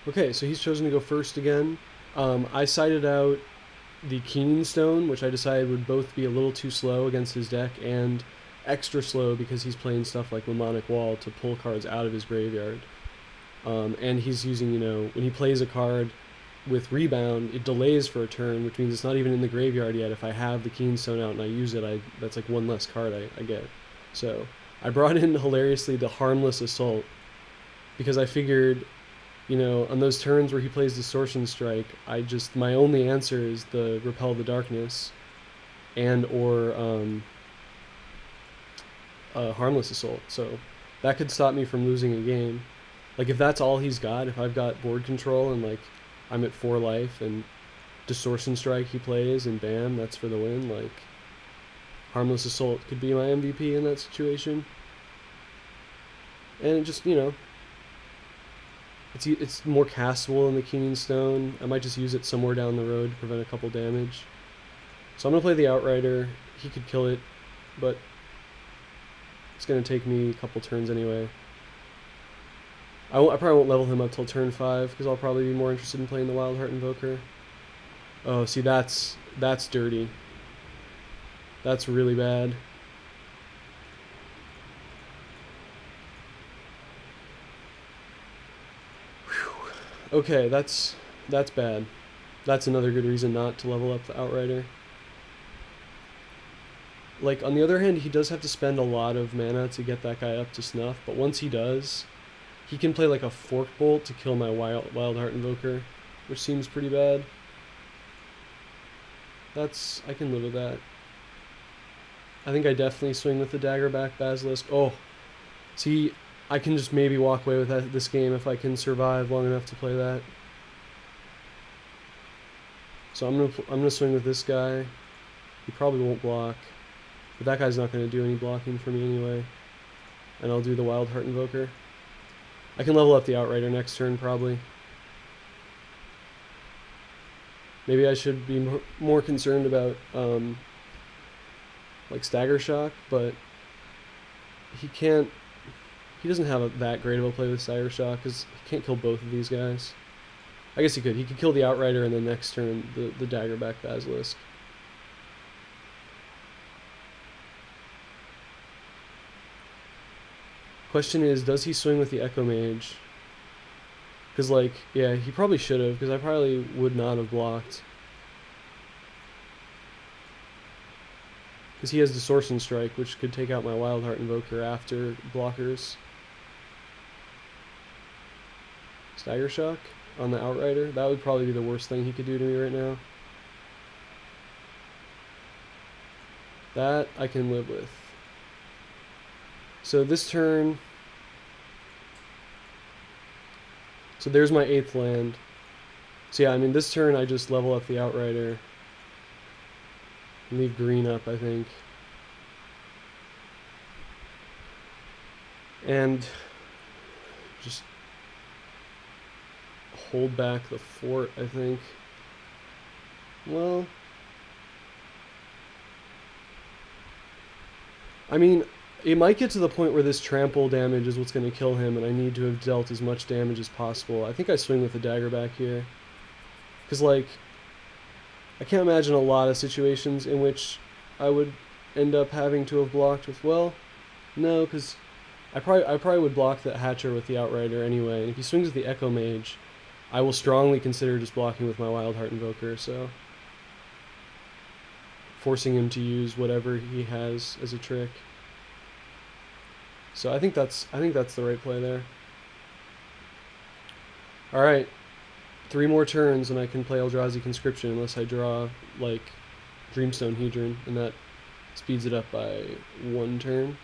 Okay, so he's chosen to go first again. I sided out the Keening Stone, which I decided would both be a little too slow against his deck and extra slow because he's playing stuff like Mnemonic Wall to pull cards out of his graveyard. And he's using, when he plays a card with Rebound, it delays for a turn, which means it's not even in the graveyard yet. If I have the Keen Stone out and I use it, that's like one less card I get. So I brought in, hilariously, the Harmless Assault because I figured, on those turns where he plays Distortion Strike, my only answer is the Repel the Darkness and or Harmless Assault. So that could stop me from losing a game. Like, if that's all he's got, if I've got board control and, like, I'm at 4 life and Distortion Strike he plays and bam, that's for the win, like, Harmless Assault could be my MVP in that situation. And it just, it's more castable than the Keening Stone. I might just use it somewhere down the road to prevent a couple damage. So I'm going to play the Outrider. He could kill it, but it's going to take me a couple turns anyway. I probably won't level him up till turn 5 because I'll probably be more interested in playing the Wild Heart Invoker. Oh, see, that's dirty. That's really bad. Whew. Okay, that's bad. That's another good reason not to level up the Outrider. Like, on the other hand, he does have to spend a lot of mana to get that guy up to snuff, but once he does, he can play like a Fork Bolt to kill my Wild Heart Invoker, which seems pretty bad. I can live with that. I think I definitely swing with the Daggerback Basilisk. Oh, see, I can just maybe walk away with this game if I can survive long enough to play that. So I'm gonna swing with this guy. He probably won't block, but that guy's not gonna do any blocking for me anyway. And I'll do the Wild Heart Invoker. I can level up the Outrider next turn probably. Maybe I should be more concerned about like Stagger Shock, but he doesn't have that great of a play with Stagger Shock because he can't kill both of these guys. I guess he could. He could kill the Outrider and then next turn the Daggerback Basilisk. Question is, does he swing with the Echo Mage? Because, like, yeah, he probably should have, because I probably would not have blocked. Because he has Distortion Strike, which could take out my Wild Heart Invoker after blockers. Stagger Shock on the Outrider? That would probably be the worst thing he could do to me right now. That I can live with. So this turn... So there's my 8th land. So yeah, I mean, this turn I just level up the Outrider. And leave green up, I think. And just hold back the fort, I think. Well, I mean, it might get to the point where this trample damage is what's going to kill him, and I need to have dealt as much damage as possible. I think I swing with the Daggerback here. Because, like, I can't imagine a lot of situations in which I would end up having to have blocked with, well, no, because I probably would block the Hatcher with the Outrider anyway, and if he swings with the Echo Mage, I will strongly consider just blocking with my Wild Heart Invoker, so forcing him to use whatever he has as a trick. So I think that's the right play there. All right, 3 more turns and I can play Eldrazi Conscription unless I draw like Dreamstone Hedron, and that speeds it up by 1 turn.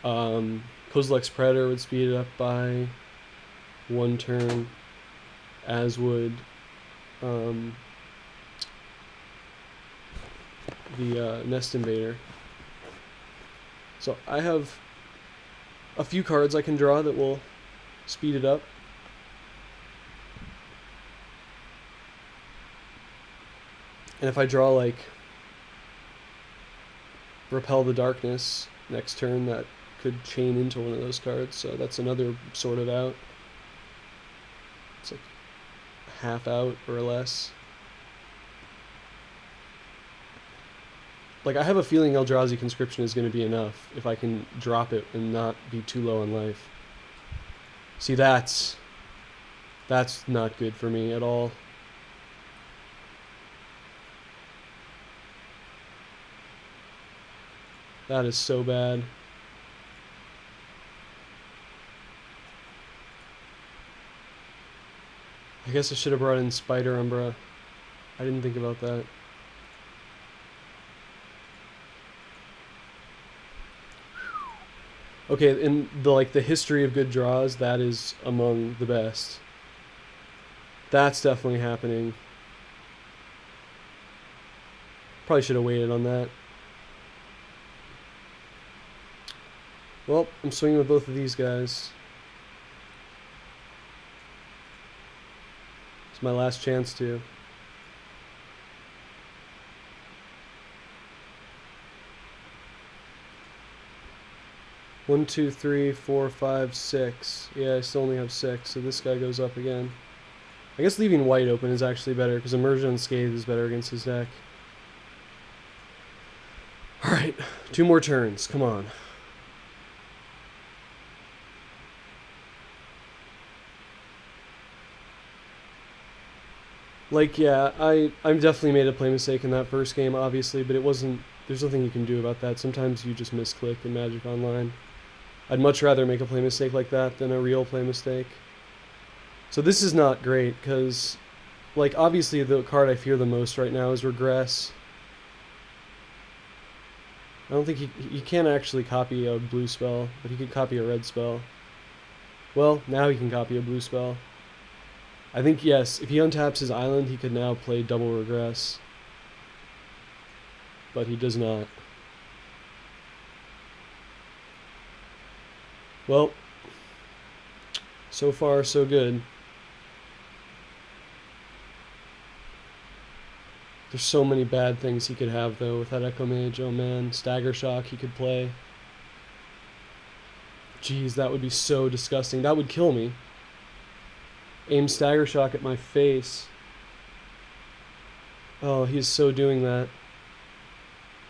Kozilek's Predator would speed it up by 1 turn, as would the Nest Invader. So I have a few cards I can draw that will speed it up. And if I draw like Repel the Darkness next turn, that could chain into one of those cards, so that's another sort of out. It's like half out or less. Like, I have a feeling Eldrazi Conscription is going to be enough if I can drop it and not be too low on life. See, that's not good for me at all. That is so bad. I guess I should have brought in Spider Umbra. I didn't think about that. Okay, in the history of good draws, that is among the best. That's definitely happening. Probably should have waited on that. Well, I'm swinging with both of these guys. It's my last chance to. One, two, three, four, five, six. Yeah, I still only have 6, so this guy goes up again. I guess leaving white open is actually better, because Immersion Unscathed is better against his deck. Alright, 2 more turns, come on. Like, yeah, I definitely made a play mistake in that first game, obviously, but it wasn't... There's nothing you can do about that. Sometimes you just misclick in Magic Online. I'd much rather make a play mistake like that than a real play mistake. So this is not great, because, like, obviously the card I fear the most right now is Regress. I don't think he can't actually copy a blue spell, but he could copy a red spell. Well, now he can copy a blue spell. I think, yes, if he untaps his island, he could now play double Regress. But he does not. Well, so far so good. There's so many bad things he could have, though, with that Echo Mage. Oh man, Stagger Shock he could play. Jeez, that would be so disgusting. That would kill me. Aim Stagger Shock at my face. Oh, he's so doing that.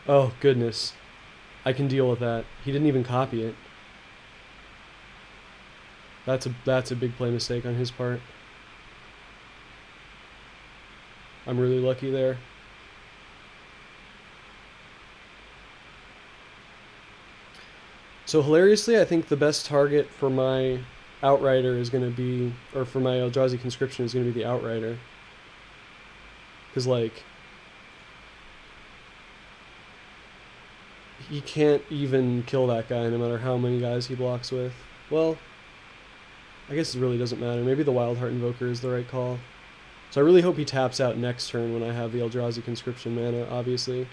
Oh, goodness. I can deal with that. He didn't even copy it. That's a big play mistake on his part. I'm really lucky there. So hilariously, I think the best target for my Outrider is going to be, or for my Eldrazi Conscription is going to be the Outrider. Because, like, he can't even kill that guy no matter how many guys he blocks with. Well, I guess it really doesn't matter. Maybe the Wild Heart Invoker is the right call. So I really hope he taps out next turn when I have the Eldrazi Conscription mana, obviously.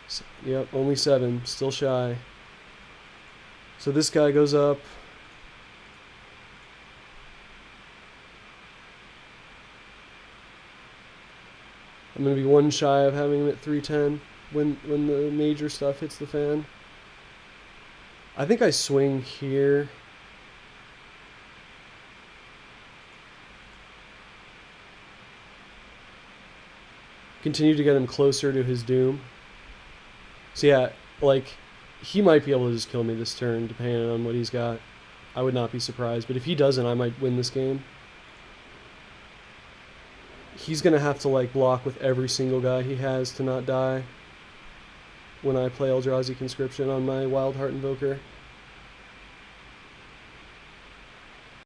So, yep, only 7. Still shy. So this guy goes up. I'm going to be 1 shy of having him at 310 when the major stuff hits the fan. I think I swing here. Continue to get him closer to his doom. So yeah, like, he might be able to just kill me this turn, depending on what he's got. I would not be surprised, but if he doesn't, I might win this game. He's going to have to, like, block with every single guy he has to not die when I play Eldrazi Conscription on my Wild Heart Invoker.